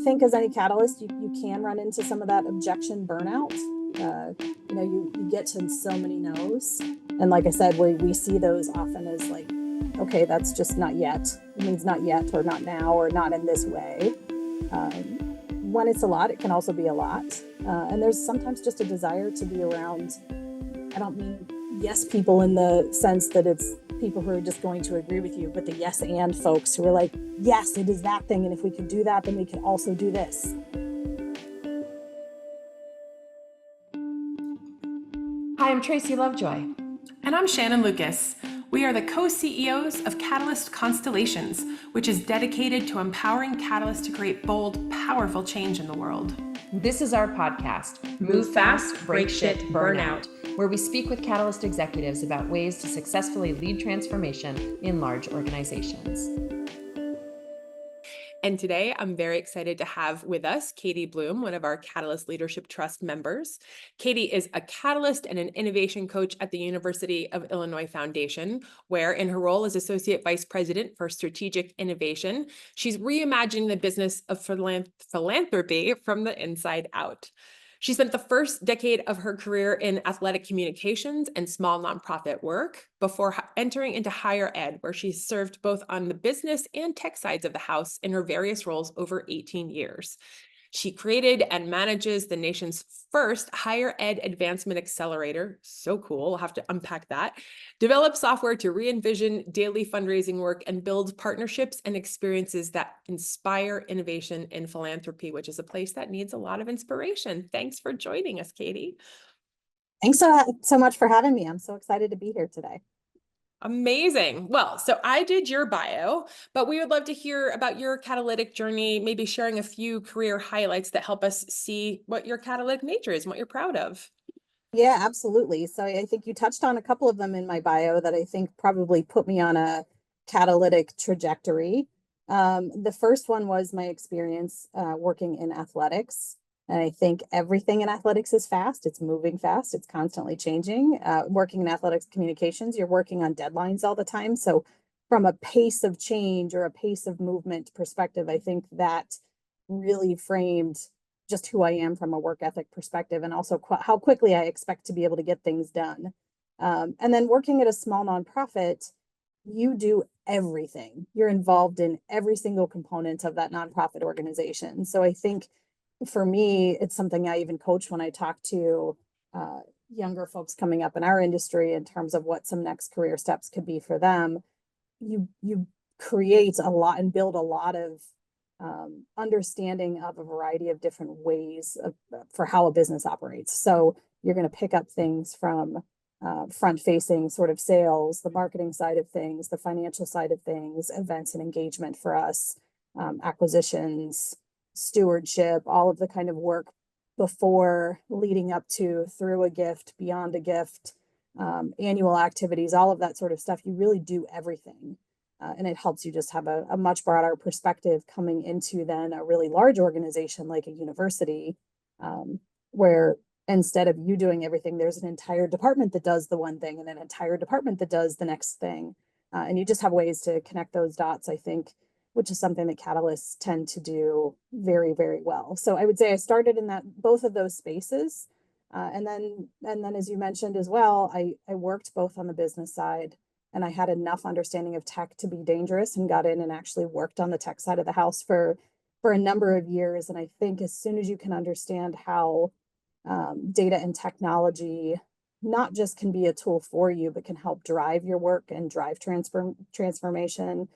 think as any catalyst, you can run into some of that objection burnout. You get to so many no's. And like I said, we see those often as like, okay, that's just not yet. It means not yet, or not now, or not in this way. When it's a lot, it can also be a lot. And there's sometimes just a desire to be around, I don't mean yes people in the sense that it's people who are just going to agree with you, but the yes and folks who are like, yes, it is that thing. And if we could do that, then we can also do this. Hi, I'm Tracy Lovejoy. And I'm Shannon Lucas. We are the co-CEOs of Catalyst Constellations, which is dedicated to empowering catalysts to create bold, powerful change in the world. This is our podcast, Move Fast, Break Shit, Burnout, where we speak with Catalyst executives about ways to successfully lead transformation in large organizations. And today I'm very excited to have with us Katie Blum, one of our Catalyst Leadership Trust members. Katie is a catalyst and an innovation coach at the University of Illinois Foundation, where in her role as Associate Vice President for Strategic Innovation, she's reimagining the business of philanthropy from the inside out. She spent the first decade of her career in athletic communications and small nonprofit work before entering into higher ed, where she served both on the business and tech sides of the house in her various roles over 18 years. She created and manages the nation's first higher ed advancement accelerator. So cool. We'll have to unpack that. Develop software to re-envision daily fundraising work and build partnerships and experiences that inspire innovation in philanthropy, which is a place that needs a lot of inspiration. Thanks for joining us, Katie. Thanks so much for having me. I'm so excited to be here today. Amazing. Well, so I did your bio, but we would love to hear about your catalytic journey, maybe sharing a few career highlights that help us see what your catalytic nature is and what you're proud of. Yeah, absolutely. So I think you touched on a couple of them in my bio that I think probably put me on a catalytic trajectory. The first one was my experience working in athletics. And I think everything in athletics is fast. It's moving fast. It's constantly changing. Working in athletics communications, you're working on deadlines all the time. So from a pace of change or a pace of movement perspective, I think that really framed just who I am from a work ethic perspective, and also how quickly I expect to be able to get things done. And then working at a small nonprofit, you do everything. You're involved in every single component of that nonprofit organization. So I think for me, it's something I even coach when I talk to younger folks coming up in our industry in terms of what some next career steps could be for them. You create a lot and build a lot of understanding of a variety of different ways for how a business operates. So you're going to pick up things from front-facing sort of sales, the marketing side of things, the financial side of things, events and engagement for us, acquisitions, stewardship, all of the kind of work before, leading up to, through a gift, beyond a gift, annual activities, all of that sort of stuff. You really do everything. And it helps you just have a much broader perspective coming into then a really large organization like a university, where instead of you doing everything, there's an entire department that does the one thing and an entire department that does the next thing. And you just have ways to connect those dots, I think, which is something that catalysts tend to do very, very well. So I would say I started in both of those spaces. And then as you mentioned as well, I worked both on the business side, and I had enough understanding of tech to be dangerous and got in and actually worked on the tech side of the house for a number of years. And I think as soon as you can understand how data and technology not just can be a tool for you, but can help drive your work and drive transformation,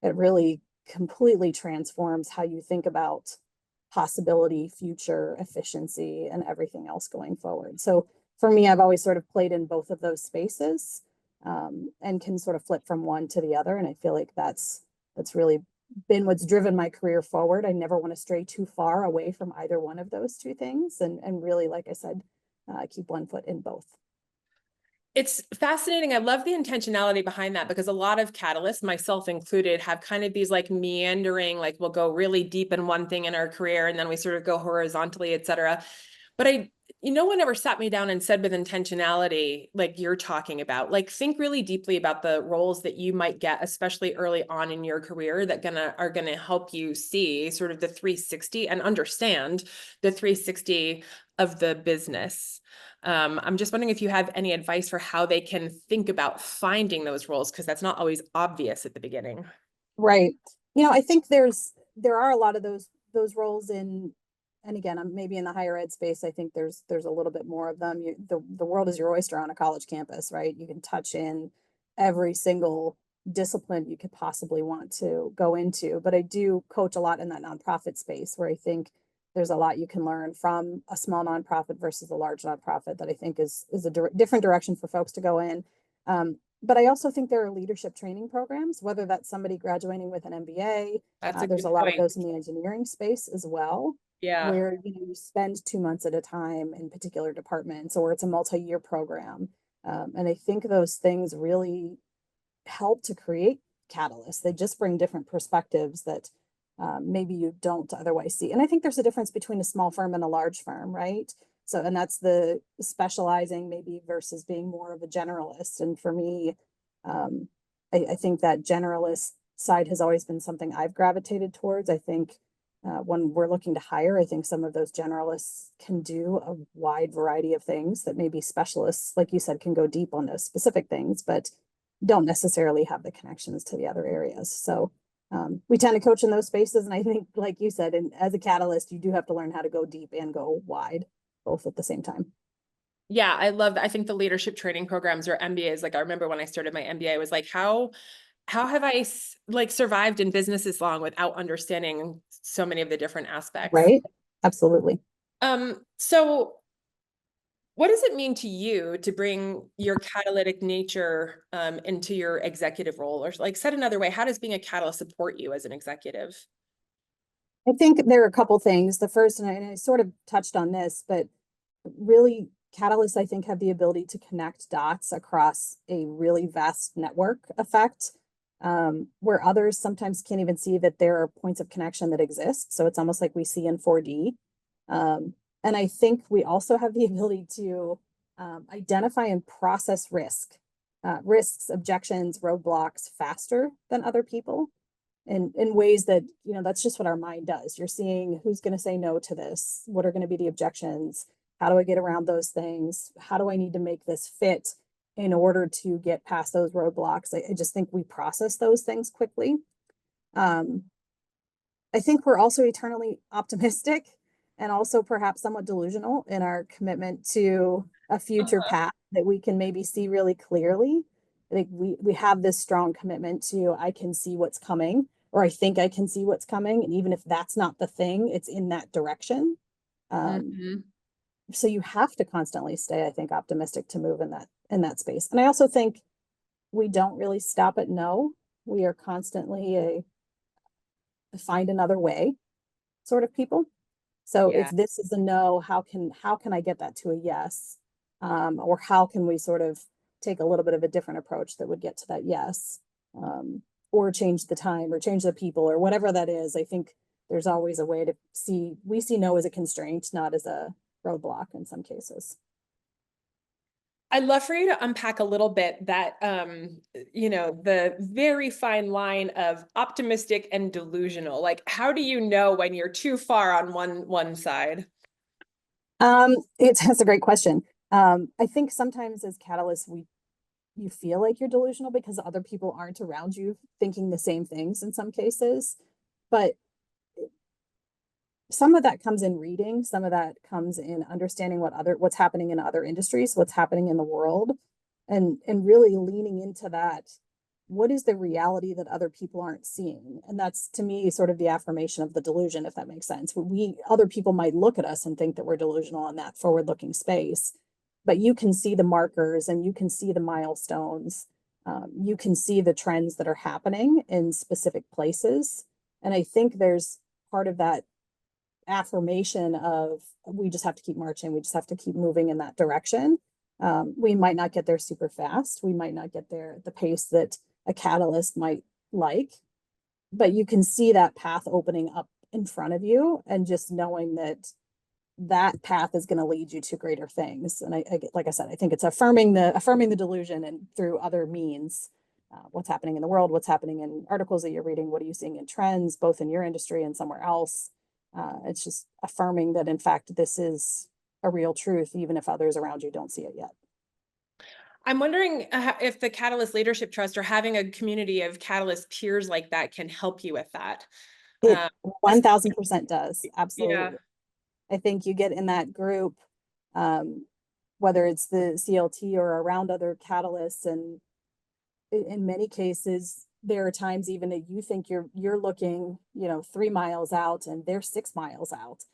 it really completely transforms how you think about possibility, future, efficiency, and everything else going forward. So for me, I've always sort of played in both of those spaces, and can sort of flip from one to the other. And I feel like that's really been what's driven my career forward. I never want to stray too far away from either one of those two things. And really, like I said, keep one foot in both. It's fascinating. I love the intentionality behind that, because a lot of catalysts, myself included, have kind of these like meandering, like we'll go really deep in one thing in our career and then we sort of go horizontally, et cetera. But no one ever sat me down and said with intentionality, like you're talking about, like think really deeply about the roles that you might get, especially early on in your career, that are gonna help you see sort of the 360 and understand the 360 of the business. I'm just wondering if you have any advice for how they can think about finding those roles, because that's not always obvious at the beginning. Right. I think there are a lot of those roles in, and again, I'm maybe in the higher ed space. I think there's a little bit more of them. The world is your oyster on a college campus, right? You can touch in every single discipline you could possibly want to go into. But I do coach a lot in that nonprofit space, where I think there's a lot you can learn from a small nonprofit versus a large nonprofit, that I think is a different direction for folks to go in. But I also think there are leadership training programs, whether that's somebody graduating with an MBA. That's a There's good a lot of point. those in the engineering space as well, Yeah. where you spend 2 months at a time in particular departments, or it's a multi-year program. And I think those things really help to create catalysts. They just bring different perspectives that maybe you don't otherwise see. And I think there's a difference between a small firm and a large firm, right? So, and that's the specializing maybe versus being more of a generalist. And for me, I think that generalist side has always been something I've gravitated towards. I think when we're looking to hire, I think some of those generalists can do a wide variety of things that maybe specialists, like you said, can go deep on those specific things, but don't necessarily have the connections to the other areas. So we tend to coach in those spaces. And I think, like you said, and as a catalyst, you do have to learn how to go deep and go wide, both at the same time. Yeah, I love that. I think the leadership training programs or MBAs, like I remember when I started my MBA, I was like, how have I like survived in business this long without understanding so many of the different aspects? Right. Absolutely. So what does it mean to you to bring your catalytic nature into your executive role? Or like said another way, how does being a catalyst support you as an executive? I think there are a couple things. The first, and I sort of touched on this, but really catalysts, I think, have the ability to connect dots across a really vast network effect, where others sometimes can't even see that there are points of connection that exist. So it's almost like we see in 4D. And I think we also have the ability to identify and process risks, objections, roadblocks faster than other people, in ways that, that's just what our mind does. You're seeing who's going to say no to this, what are going to be the objections, how do I get around those things, how do I need to make this fit in order to get past those roadblocks. I just think we process those things quickly. I think we're also eternally optimistic and also perhaps somewhat delusional in our commitment to a future path that we can maybe see really clearly. I think we have this strong commitment to, I can see what's coming, or I think I can see what's coming. And even if that's not the thing, it's in that direction. So you have to constantly stay, I think, optimistic to move in that space. And I also think we don't really stop at no. We are constantly a find another way sort of people. So Yeah. if this is a no, how can I get that to a yes? Or how can we sort of take a little bit of a different approach that would get to that yes? Or change the time or change the people or whatever that is. I think there's always a way to we see no as a constraint, not as a roadblock in some cases. I'd love for you to unpack a little bit that, the very fine line of optimistic and delusional. Like, how do you know when you're too far on one side? That's a great question. I think sometimes as catalysts, you feel like you're delusional because other people aren't around you thinking the same things in some cases. But some of that comes in reading, some of that comes in understanding what's happening in other industries, what's happening in the world, and really leaning into that. What is the reality that other people aren't seeing? And that's, to me, sort of the affirmation of the delusion, if that makes sense. Other people might look at us and think that we're delusional in that forward-looking space, but you can see the markers and you can see the milestones. You can see the trends that are happening in specific places. And I think there's part of that affirmation of, we just have to keep marching. We just have to keep moving in that direction. We might not get there super fast. We might not get there at the pace that a catalyst might like, but you can see that path opening up in front of you, and just knowing that that path is going to lead you to greater things. And like I said, I think it's affirming the delusion and through other means. What's happening in the world, what's happening in articles that you're reading, what are you seeing in trends, both in your industry and somewhere else. It's just affirming that, in fact, this is a real truth, even if others around you don't see it yet. I'm wondering if the Catalyst Leadership Trust or having a community of Catalyst peers like that can help you with that. It Um, 1000% does. Absolutely. yeah. I think you get in that group, whether it's the CLT or around other catalysts, and in many cases, there are times even that you think you're looking, 3 miles out and they're 6 miles out,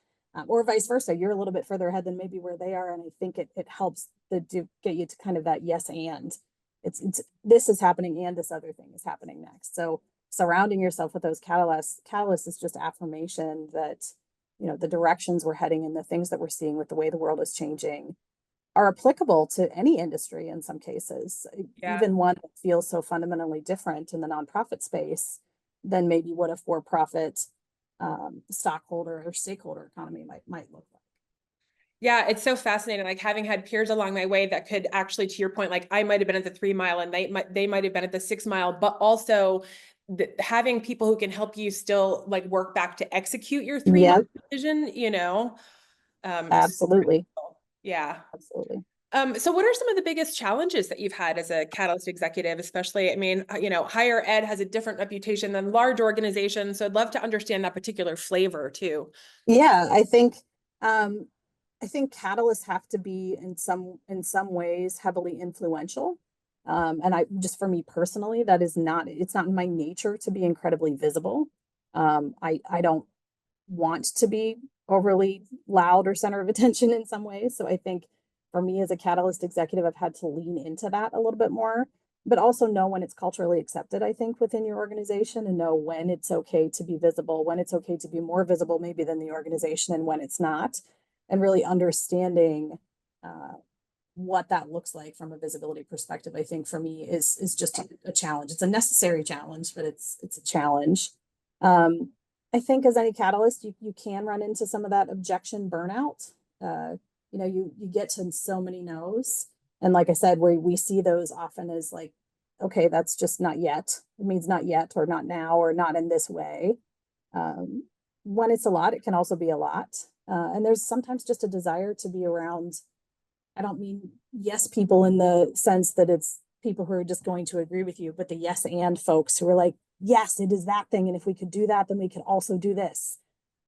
or vice versa. You're a little bit further ahead than maybe where they are, and I think it helps to get you to kind of that yes and. It's this is happening and this other thing is happening next. So surrounding yourself with those catalysts is just affirmation that the directions we're heading and the things that we're seeing with the way the world is changing are applicable to any industry in some cases, Yeah. even one that feels so fundamentally different in the nonprofit space than maybe what a for-profit stockholder or stakeholder economy might look like. Yeah, it's so fascinating. Like having had peers along my way that could actually, to your point, like I might have been at the 3 mile and they might have been at the 6 mile, but also having people who can help you still like work back to execute your 3 mile vision, Absolutely. Yeah. Absolutely. So what are some of the biggest challenges that you've had as a Catalyst executive, especially, I mean, higher ed has a different reputation than large organizations. So I'd love to understand that particular flavor too. Yeah, I think catalysts have to be in some ways heavily influential. And for me personally, it's not in my nature to be incredibly visible. I don't want to be overly loud or center of attention in some ways. So I think for me as a catalyst executive, I've had to lean into that a little bit more, but also know when it's culturally accepted, I think, within your organization, and know when it's okay to be visible, when it's okay to be more visible maybe than the organization, and when it's not, and really understanding what that looks like from a visibility perspective, I think for me is just a challenge. It's a necessary challenge, but it's a challenge. I think as any catalyst, you can run into some of that objection burnout. You get to so many no's. And like I said, we see those often as like, okay, that's just not yet. It means not yet, or not now, or not in this way. When it's a lot, it can also be a lot. And there's sometimes just a desire to be around, I don't mean yes people in the sense that it's people who are just going to agree with you, but the yes and folks who are like, yes, it is that thing. And if we could do that, then we could also do this.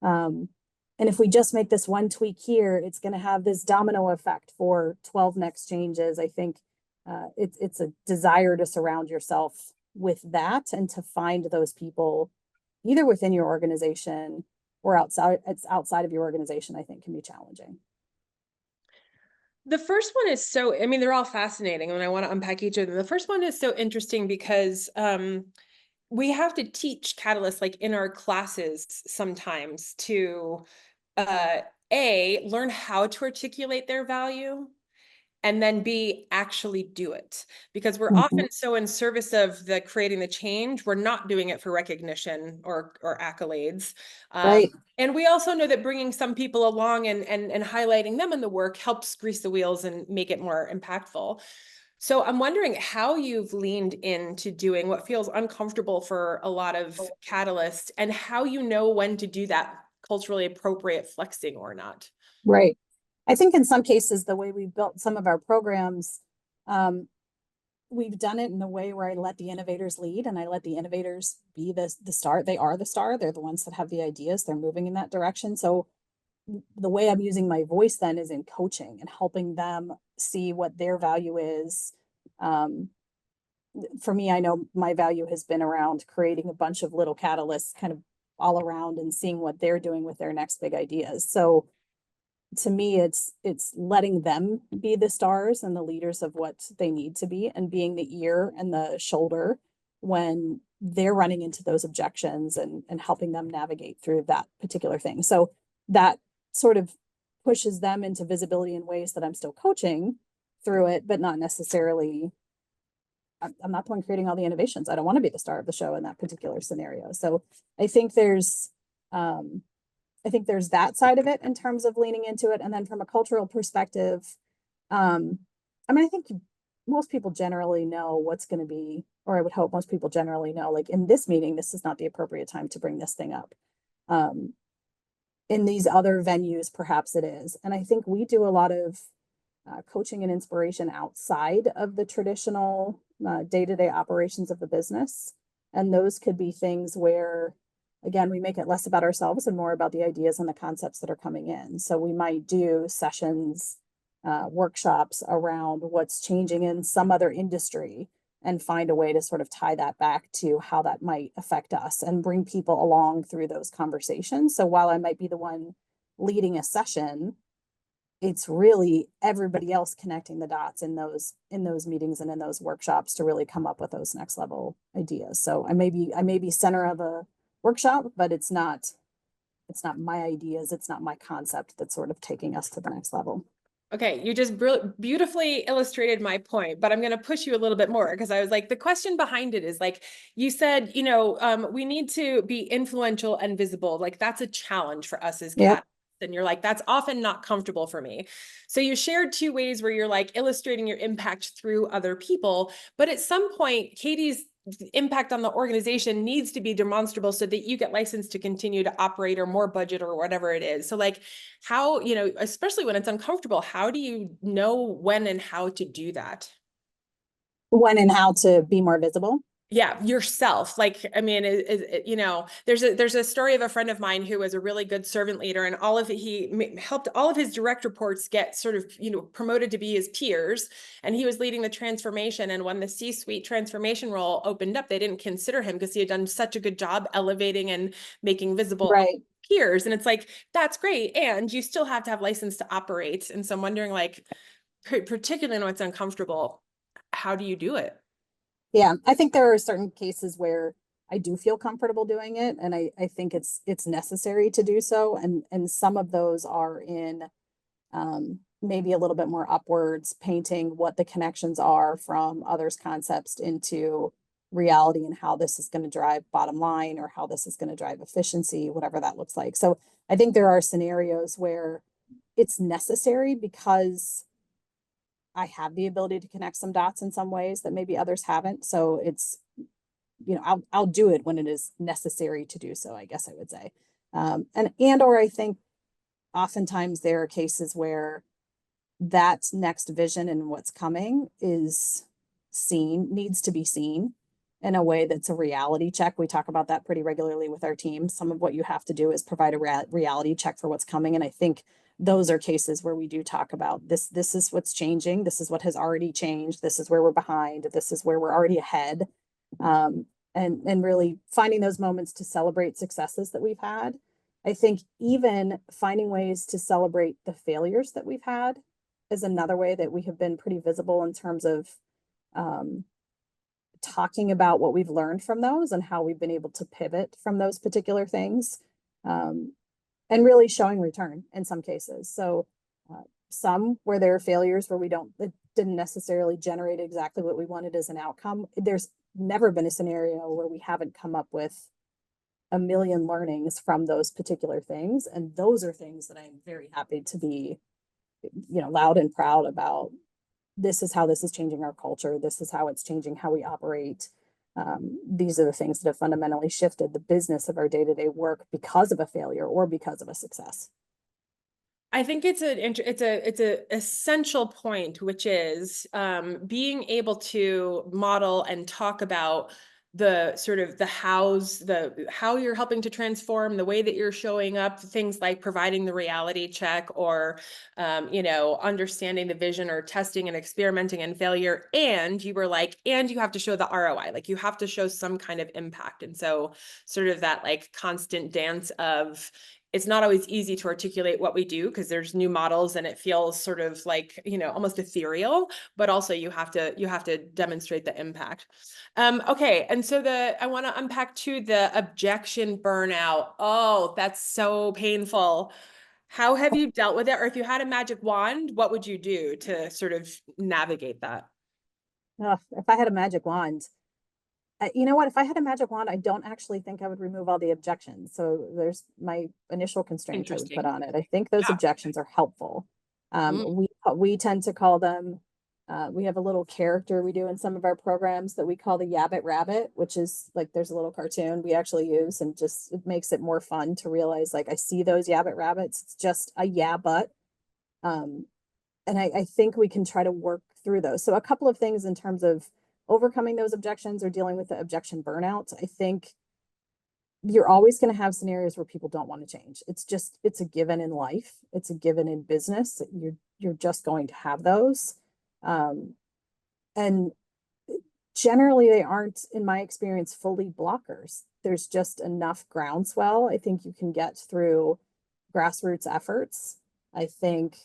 And if we just make this one tweak here, it's going to have this domino effect for 12 next changes. I think it's a desire to surround yourself with that and to find those people either within your organization or outside of your organization, I think can be challenging. The first one is I mean, they're all fascinating and I want to unpack each of them. The first one is so interesting because we have to teach catalysts like in our classes sometimes to learn how to articulate their value, and then B, actually do it. Because we're often so in service of creating the change, we're not doing it for recognition or accolades. Right. And we also know that bringing some people along and highlighting them in the work helps grease the wheels and make it more impactful. So I'm wondering how you've leaned into doing what feels uncomfortable for a lot of catalysts, and how you know when to do that culturally appropriate flexing or not. Right. I think in some cases, the way we built some of our programs, we've done it in a way where I let the innovators lead, and I let the innovators be the star. They are the star. They're the ones that have the ideas. They're moving in that direction. So the way I'm using my voice then is in coaching and helping them see what their value is. For me, I know my value has been around creating a bunch of little catalysts kind of all around and seeing what they're doing with their next big ideas. So to me, it's letting them be the stars and the leaders of what they need to be, and being the ear and the shoulder when they're running into those objections, and helping them navigate through that particular thing. So that sort of pushes them into visibility in ways that I'm still coaching through it, but not necessarily, I'm not the one creating all the innovations. I don't want to be the star of the show in that particular scenario. So I think there's I think there's that side of it in terms of leaning into it. And then from a cultural perspective, I mean, I think most people generally know what's going to be, or I would hope most people generally know, like in this meeting, this is not the appropriate time to bring this thing up. In these other venues, perhaps it is. And I think we do a lot of coaching and inspiration outside of the traditional day-to-day operations of the business. And those could be things where, again, we make it less about ourselves and more about the ideas and the concepts that are coming in. So we might do sessions, workshops around what's changing in some other industry and find a way to sort of tie that back to how that might affect us and bring people along through those conversations. So while I might be the one leading a session, it's really everybody else connecting the dots in those meetings and in those workshops to really come up with those next level ideas. So I may be center of a workshop, but it's not my ideas, it's not my concept that's sort of taking us to the next level. Okay, you just beautifully illustrated my point, but I'm going to push you a little bit more because I was like, the question behind it is like, you said, we need to be influential and visible. Like that's a challenge for us as Yep. catalysts. And you're like, that's often not comfortable for me. So you shared two ways where you're like illustrating your impact through other people. But at some point, Katie's impact on the organization needs to be demonstrable so that you get licensed to continue to operate or more budget or whatever it is. So like how, especially when it's uncomfortable, how do you know when and how to do that? When and how to be more visible. Yeah, yourself. Like, I mean, there's a story of a friend of mine who was a really good servant leader, and he helped all of his direct reports get sort of, promoted to be his peers. And he was leading the transformation. And when the C-suite transformation role opened up, they didn't consider him because he had done such a good job elevating and making visible Right. peers. And it's like, that's great. And you still have to have license to operate. And so I'm wondering, like, particularly when it's uncomfortable, how do you do it? Yeah, I think there are certain cases where I do feel comfortable doing it, and I think it's necessary to do so. And some of those are in maybe a little bit more upwards, painting what the connections are from others' concepts into reality and how this is going to drive bottom line or how this is going to drive efficiency, whatever that looks like. So I think there are scenarios where it's necessary because I have the ability to connect some dots in some ways that maybe others haven't. So it's, I'll do it when it is necessary to do so, I guess I would say. Or I think oftentimes there are cases where that next vision and what's coming needs to be seen in a way that's a reality check. We talk about that pretty regularly with our team. Some of what you have to do is provide a reality check for what's coming. And I think those are cases where we do talk about this is what's changing. This is what has already changed. This is where we're behind. This is where we're already ahead. And really finding those moments to celebrate successes that we've had. I think even finding ways to celebrate the failures that we've had is another way that we have been pretty visible in terms of talking about what we've learned from those and how we've been able to pivot from those particular things, and really showing return in some cases. So some where there are failures where it didn't necessarily generate exactly what we wanted as an outcome. There's never been a scenario where we haven't come up with a million learnings from those particular things. And those are things that I'm very happy to be, loud and proud about. This is how this is changing our culture. This is how it's changing how we operate. These are the things that have fundamentally shifted the business of our day-to-day work because of a failure or because of a success. I think it's a essential point, which is being able to model and talk about the sort of how you're helping to transform, the way that you're showing up, things like providing the reality check or understanding the vision or testing and experimenting and failure. And you were like, and you have to show the ROI, like you have to show some kind of impact. And so sort of that like constant dance of, it's not always easy to articulate what we do because there's new models and it feels sort of like, almost ethereal, but also you have to demonstrate the impact. Okay. And so I want to unpack too, the objection burnout. Oh, that's so painful. How have you dealt with it? Or if you had a magic wand, what would you do to sort of navigate that? If I had a magic wand, You know what, if I had a magic wand, I don't actually think I would remove all the objections. So there's my initial constraint I would put Interesting. on it. I think those Yeah. objections are helpful. Mm. We tend to call them, we have a little character we do in some of our programs that we call the Yabbit Rabbit, which is like, there's a little cartoon we actually use, and just, it makes it more fun to realize, like, I see those Yabbit Rabbits, it's just a yeah, but. Um, and I think we can try to work through those. So a couple of things in terms of overcoming those objections or dealing with the objection burnout. I think you're always going to have scenarios where people don't want to change. It's a given in life. It's a given in business. You're just going to have those. And generally they aren't, in my experience, fully blockers. There's just enough groundswell. I think you can get through grassroots efforts. I think,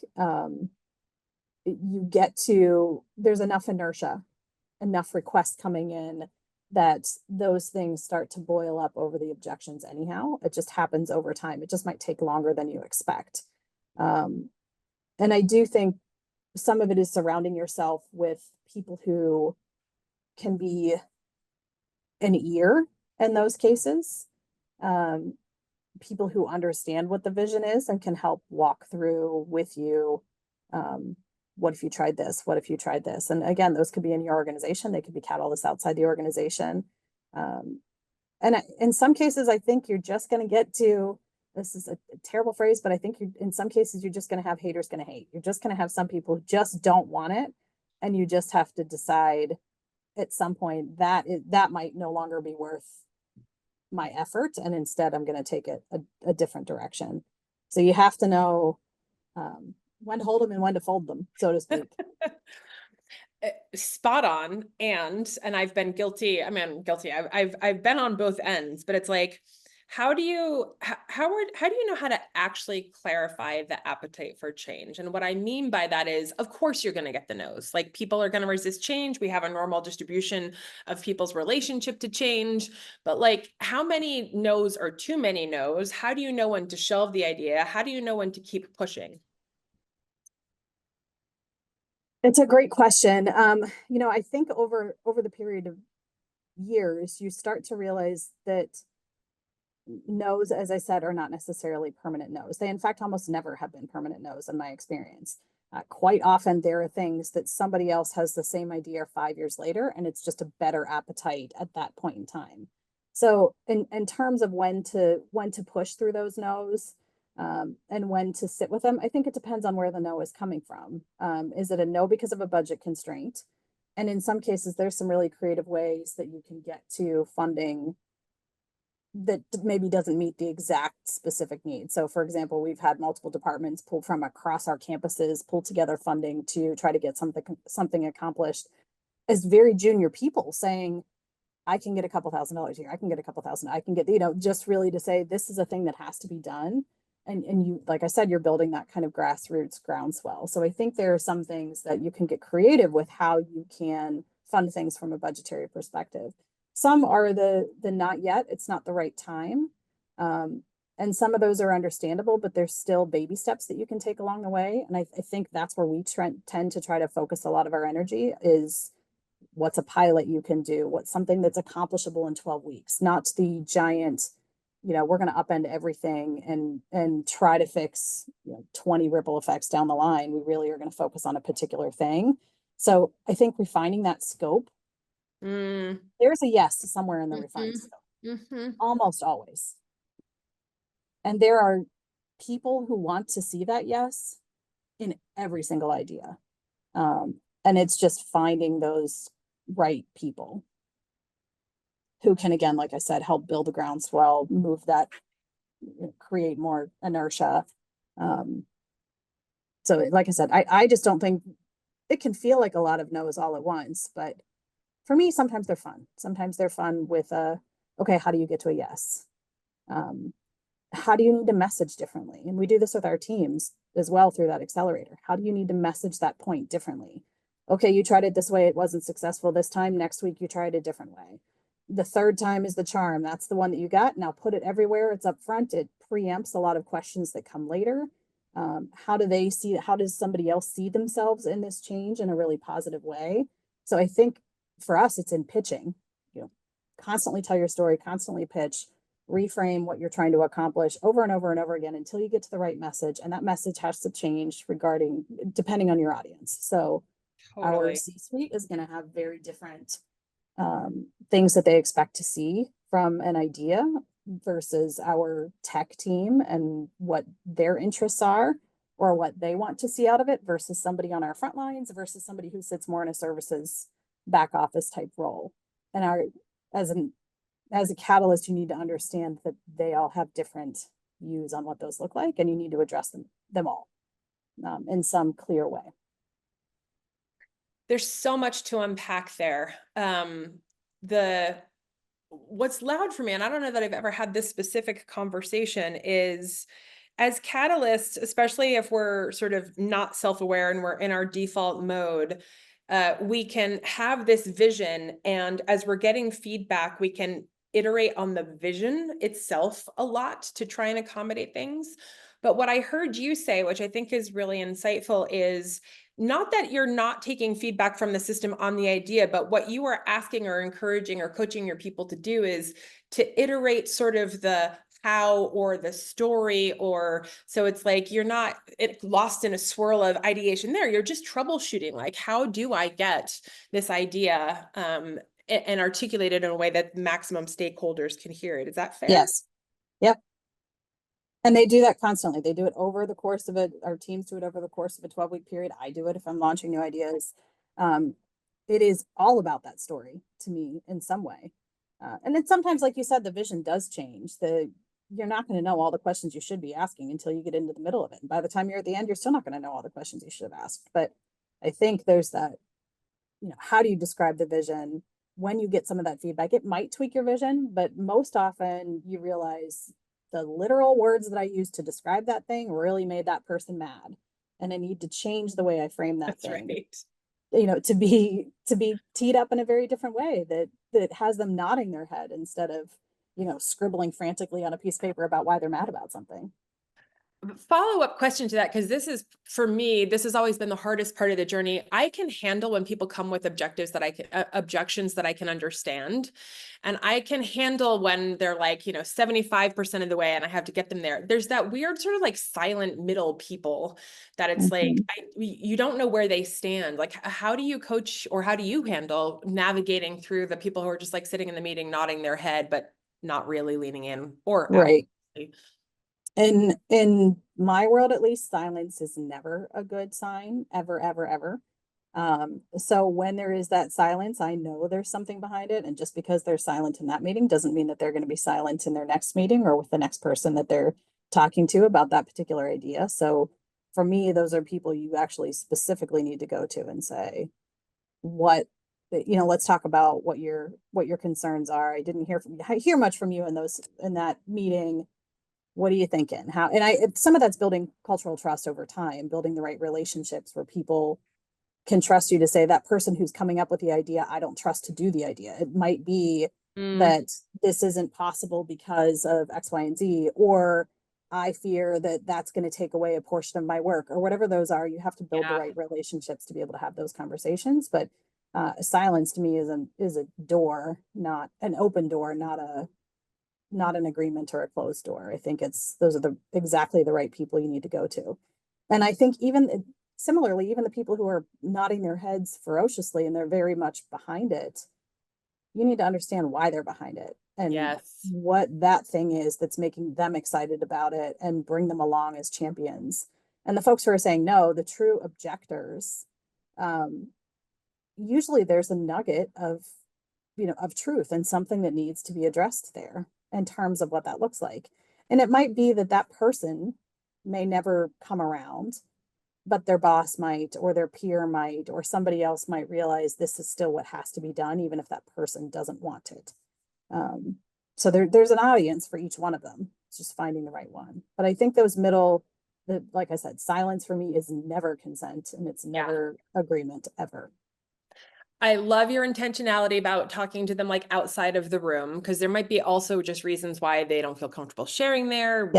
you get to, there's enough inertia, enough requests coming in that those things start to boil up over the objections anyhow. It just happens over time. It just might take longer than you expect. And I do think some of it is surrounding yourself with people who can be an ear in those cases. People who understand what the vision is and can help walk through with you. What if you tried this? What if you tried this? And again, those could be in your organization. They could be catalysts outside the organization. And in some cases, I think you're just going to get to, this is a terrible phrase, but I think in some cases, you're just going to have haters going to hate. You're just going to have some people who just don't want it. And you just have to decide at some point that that might no longer be worth my effort. And instead, I'm going to take it a different direction. So you have to know, when to hold them and when to fold them, so to speak. Spot on. And I've been guilty. I mean, guilty. I've been on both ends, but it's like, how do you know how to actually clarify the appetite for change? And what I mean by that is, of course, you're going to get the no's. Like, people are going to resist change. We have a normal distribution of people's relationship to change, but like, how many no's are too many no's? How do you know when to shelve the idea? How do you know when to keep pushing? It's a great question. I think over the period of years, you start to realize that no's, as I said, are not necessarily permanent no's. They, in fact, almost never have been permanent no's in my experience. Quite often, there are things that somebody else has the same idea 5 years later, and it's just a better appetite at that point in time. So, in terms of when to push through those no's, and when to sit with them, I think it depends on where the no is coming from. Is it a no because of a budget constraint? And in some cases, there's some really creative ways that you can get to funding that maybe doesn't meet the exact specific needs. So for example, we've had multiple departments pull from across our campuses, pull together funding to try to get something accomplished as very junior people, saying, I can get a couple $1,000s here. I can get a couple thousand. I can get, just really to say, this is a thing that has to be done. And you, like I said, you're building that kind of grassroots groundswell. So I think there are some things that you can get creative with how you can fund things from a budgetary perspective. Some are the not yet, it's not the right time. And some of those are understandable, but there's still baby steps that you can take along the way. And I think that's where we tend to try to focus a lot of our energy is, what's a pilot you can do? What's something that's accomplishable in 12 weeks, not the giant, we're going to upend everything and try to fix 20 ripple effects down the line. We really are going to focus on a particular thing. So I think refining that scope, there's a yes somewhere in the refined scope, almost always. And there are people who want to see that yes in every single idea. And it's just finding those right people who can, again, like I said, help build the groundswell, move that, create more inertia. So like I said, I just don't think it can feel like a lot of no's all at once, but for me, sometimes they're fun. Sometimes they're fun with okay, how do you get to a yes? How do you need to message differently? And we do this with our teams as well through that accelerator. How do you need to message that point differently? Okay, you tried it this way, it wasn't successful this time. Next week, you tried a different way. The third time is the charm. That's the one that you got. Now put it everywhere. It's up front. It preempts a lot of questions that come later. How do they see it? How does somebody else see themselves in this change in a really positive way? So I think for us, it's in pitching. constantly tell your story, constantly pitch, reframe what you're trying to accomplish over and over and over again until you get to the right message. And that message has to change depending on your audience. So our Totally. C-suite is going to have very different things that they expect to see from an idea versus our tech team and what their interests are or what they want to see out of it versus somebody on our front lines versus somebody who sits more in a services back office type role. And as a catalyst, you need to understand that they all have different views on what those look like, and you need to address them all in some clear way. There's so much to unpack there. What's loud for me, and I don't know that I've ever had this specific conversation, is as catalysts, especially if we're sort of not self-aware and we're in our default mode, we can have this vision, and as we're getting feedback, we can iterate on the vision itself a lot to try and accommodate things. But what I heard you say, which I think is really insightful, is not that you're not taking feedback from the system on the idea, but what you are asking or encouraging or coaching your people to do is to iterate sort of the how or the story, or so it's like you're not lost in a swirl of ideation there. You're just troubleshooting, like, how do I get this idea and articulate it in a way that maximum stakeholders can hear it? Is that fair? Yes. Yep. And they do that constantly. They do it over the course of our teams do it over the course of a 12-week period. I do it if I'm launching new ideas. It is all about that story to me in some way. And then sometimes, like you said, the vision does change. You're not going to know all the questions you should be asking until you get into the middle of it. And by the time you're at the end, you're still not going to know all the questions you should have asked. But I think there's that, how do you describe the vision? When you get some of that feedback, it might tweak your vision, but most often you realize the literal words that I used to describe that thing really made that person mad. And I need to change the way I frame that thing. Right. To be teed up in a very different way that has them nodding their head instead of, scribbling frantically on a piece of paper about why they're mad about something. Follow-up question to that, because this is, for me, this has always been the hardest part of the journey. I can handle when people come with objectives that objections that I can understand. And I can handle when they're like, 75% of the way and I have to get them there. There's that weird sort of like silent middle people that it's like, you don't know where they stand. Like, how do you coach, or how do you handle navigating through the people who are just like sitting in the meeting, nodding their head, but not really leaning in or out? Right. In my world, at least, silence is never a good sign, ever, ever, ever. So when there is that silence, I know there's something behind it. And just because they're silent in that meeting doesn't mean that they're going to be silent in their next meeting or with the next person that they're talking to about that particular idea. So for me, those are people you actually specifically need to go to and say, let's talk about what your concerns are. I didn't hear much from you in that meeting. What are you thinking? Some of that's building cultural trust over time, building the right relationships where people can trust you to say, that person who's coming up with the idea, I don't trust to do the idea. It might be that this isn't possible because of X, Y, and Z, or I fear that that's going to take away a portion of my work, or whatever those are. You have to build the right relationships to be able to have those conversations. But silence to me is a door, not an open door, not an agreement or a closed door. I think those are exactly the right people you need to go to. And I think similarly, even the people who are nodding their heads ferociously and they're very much behind it, you need to understand why they're behind it and what that thing is that's making them excited about it, and bring them along as champions. And the folks who are saying no, the true objectors, usually there's a nugget of truth and something that needs to be addressed there in terms of what that looks like. And it might be that person may never come around, but their boss might, or their peer might, or somebody else might realize this is still what has to be done, even if that person doesn't want it. So there's an audience for each one of them. It's just finding the right one. But I think those like I said, silence for me is never consent, and it's never agreement ever. I love your intentionality about talking to them like outside of the room, because there might be also just reasons why they don't feel comfortable sharing there.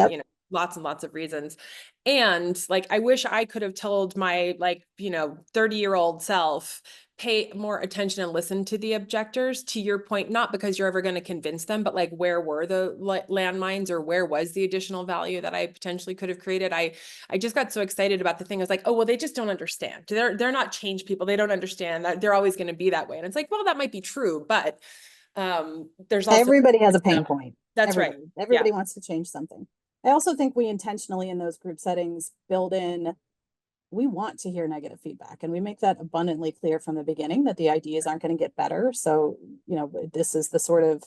lots and lots of reasons. And like, I wish I could have told my 30-year-old self, pay more attention and listen to the objectors, to your point, not because you're ever going to convince them, but like, where were the landmines, or where was the additional value that I potentially could have created? I just got so excited about the thing. I was like, oh, well, they just don't understand. They're not change people. They don't understand that they're always going to be that way. And it's like, well, that might be true, but there's also, everybody has a pain point. That's right. Everybody wants to change something. I also think we intentionally in those group settings build in, we want to hear negative feedback, and we make that abundantly clear from the beginning that the ideas aren't going to get better. So, this is the sort of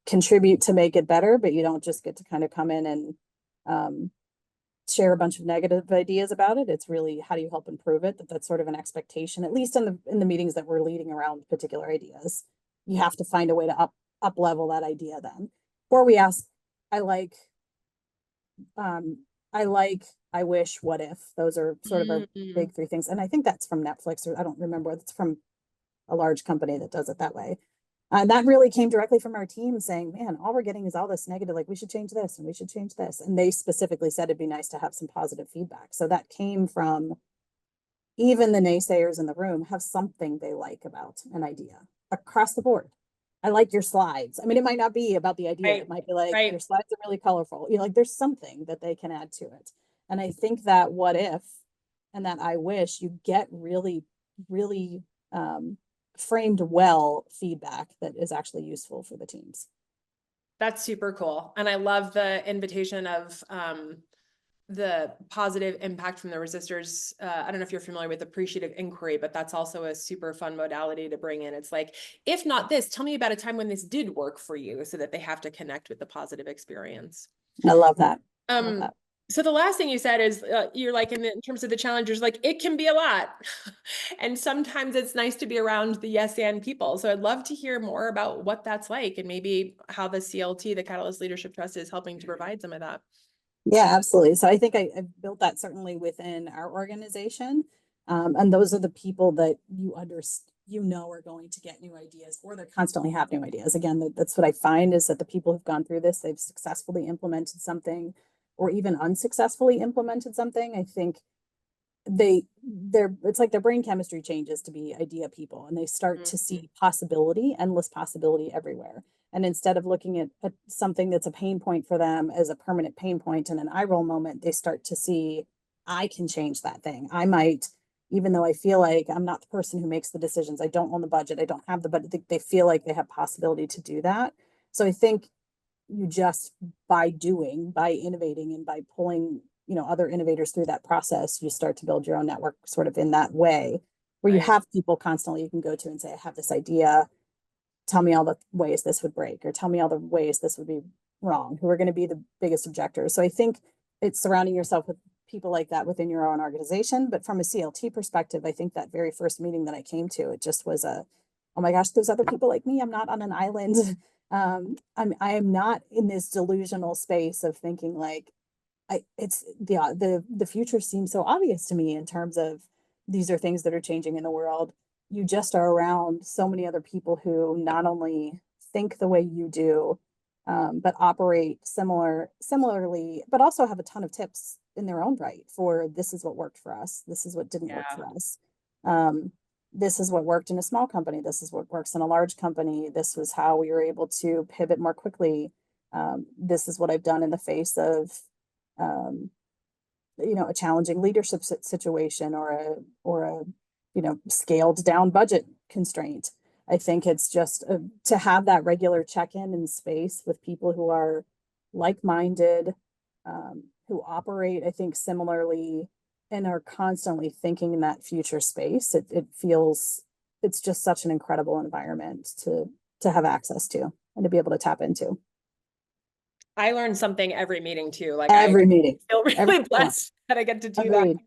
contribute to make it better, but you don't just get to kind of come in and share a bunch of negative ideas about it. It's really, how do you help improve it? That's sort of an expectation, at least in the meetings that we're leading around particular ideas. You have to find a way to up level that idea then. Or we ask, I wish, what if. Those are sort of our big three things. And I think that's from Netflix, or I don't remember, it's from a large company that does it that way. And that really came directly from our team saying, man, all we're getting is all this negative, like we should change this and we should change this. And they specifically said it'd be nice to have some positive feedback. So that came from, even the naysayers in the room have something they like about an idea across the board. I like your slides. I mean, it might not be about the idea. Right. It might be like, Right. your slides are really colorful. Like there's something that they can add to it. And I think that what if and that I wish, you get really, really framed well feedback that is actually useful for the teams. That's super cool. And I love the invitation of the positive impact from the resistors. I don't know if you're familiar with appreciative inquiry, but that's also a super fun modality to bring in. It's like, if not this, tell me about a time when this did work for you, so that they have to connect with the positive experience. I love that. Love that. So the last thing you said is you're like, in terms of the challengers, like it can be a lot. And sometimes it's nice to be around the yes and people. So I'd love to hear more about what that's like, and maybe how the CLT, the Catalyst Leadership Trust, is helping to provide some of that. Yeah, absolutely. So I think I've built that certainly within our organization. And those are the people that are going to get new ideas, or they constantly have new ideas. Again, that's what I find, is that the people who've gone through this, they've successfully implemented something, or even unsuccessfully implemented something. I think it's like their brain chemistry changes to be idea people, and they start to see possibility, endless possibility everywhere. And instead of looking at something that's a pain point for them as a permanent pain point and an eye roll moment, they start to see, I can change that thing. I might, even though I feel like I'm not the person who makes the decisions, I don't own the budget, I don't have the budget, they feel like they have possibility to do that. So I think you just, by innovating and by pulling, other innovators through that process, you start to build your own network sort of in that way, where you have people constantly you can go to and say, I have this idea, tell me all the ways this would break, or tell me all the ways this would be wrong, who are going to be the biggest objectors. So I think it's surrounding yourself with people like that within your own organization. But from a CLT perspective, I think that very first meeting that I came to, it just was oh my gosh, there's other people like me. I'm not on an island. I am not in this delusional space of thinking like, the future seems so obvious to me in terms of these are things that are changing in the world. You just are around so many other people who not only think the way you do, but operate similarly, but also have a ton of tips in their own right for, this is what worked for us, this is what didn't work for us. This is what worked in a small company, this is what works in a large company, this was how we were able to pivot more quickly. This is what I've done in the face of a challenging leadership situation, or a scaled down budget constraint. I think it's just to have that regular check-in in space with people who are like-minded, who operate, I think, similarly, and are constantly thinking in that future space. It feels, it's just such an incredible environment to have access to and to be able to tap into. I learned something every meeting too. Like every meeting. I feel really blessed that I get to do Agreed.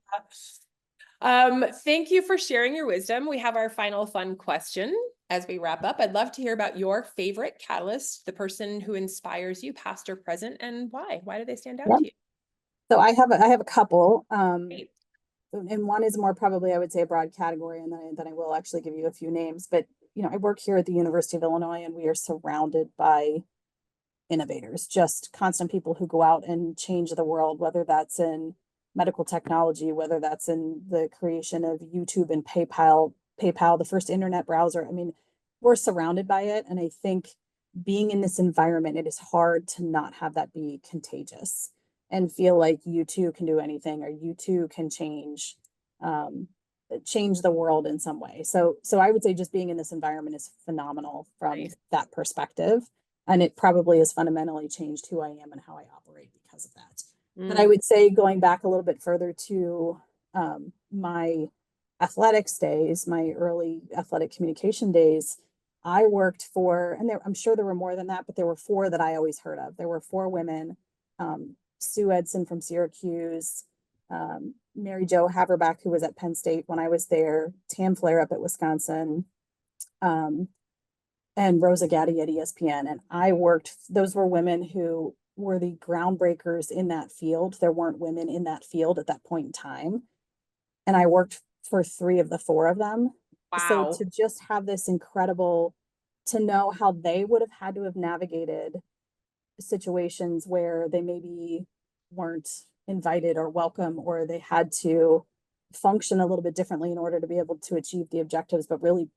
that. Thank you for sharing your wisdom. We have our final fun question as we wrap up. I'd love to hear about your favorite catalyst, the person who inspires you, past or present, and why. Why do they stand out to you? So I have a couple. And one is more probably, I would say, a broad category, and then I will actually give you a few names. But I work here at the University of Illinois, and we are surrounded by innovators, just constant people who go out and change the world, whether that's in medical technology, whether that's in the creation of YouTube and PayPal, the first internet browser. I mean, we're surrounded by it. And I think being in this environment, it is hard to not have that be contagious and feel like you too can do anything, or you too can um, change the world in some way. So I would say just being in this environment is phenomenal from Nice. that perspective. And it probably has fundamentally changed who I am and how I operate because of that. But I would say, going back a little bit further to my athletics days, my early athletic communication days, I worked for, and I'm sure there were more than that, but there were four that I always heard of. There were four women, Sue Edson from Syracuse, Mary Jo Haverback, who was at Penn State when I was there, Tam Flair up at Wisconsin, and Rosa Gaddy at ESPN. And those were women who were the groundbreakers in that field. There weren't women in that field at that point in time. And I worked for three of the four of them. So Wow. to just have this incredible, to know how they would have had to have navigated situations where they maybe weren't invited or welcome, or they had to function a little bit differently in order to be able to achieve the objectives, but really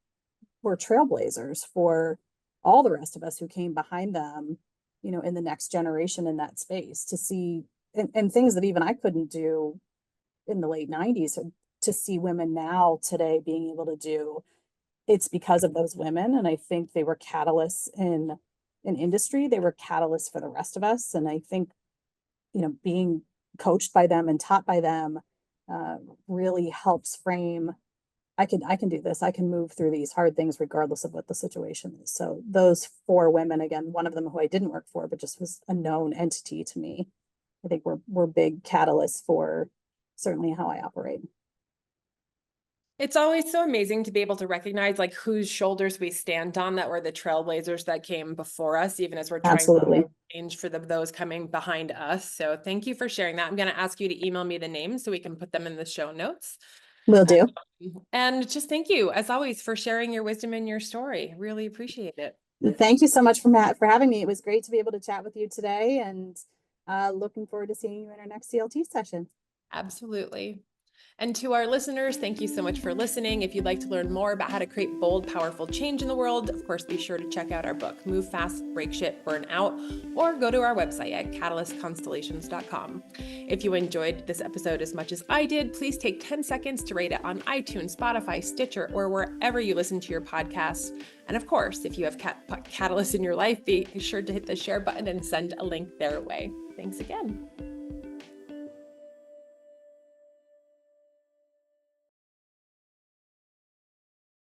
were trailblazers for all the rest of us who came behind them, in the next generation in that space, to see and things that even I couldn't do in the late 90s, to see women now today being able to do. It's because of those women. And I think they were catalysts in an industry. They were catalysts for the rest of us. And I think, being coached by them and taught by them really helps frame, I can do this. I can move through these hard things regardless of what the situation is. So those four women, again, one of them who I didn't work for, but just was a known entity to me, I think were big catalysts for certainly how I operate. It's always so amazing to be able to recognize like whose shoulders we stand on, that were the trailblazers that came before us, even as we're trying Absolutely. to change for those coming behind us. So thank you for sharing that. I'm going to ask you to email me the names so we can put them in the show notes. Will do. And just thank you, as always, for sharing your wisdom and your story. Really appreciate it. Thank you so much for having me. It was great to be able to chat with you today, and looking forward to seeing you in our next CLT session. Absolutely. And to our listeners, thank you so much for listening. If you'd like to learn more about how to create bold, powerful change in the world, of course, be sure to check out our book, Move Fast, Break Shit, Burn Out, or go to our website at catalystconstellations.com. If you enjoyed this episode as much as I did, please take 10 seconds to rate it on iTunes, Spotify, Stitcher, or wherever you listen to your podcasts. And of course, if you have catalysts in your life, be sure to hit the share button and send a link their way. Thanks again.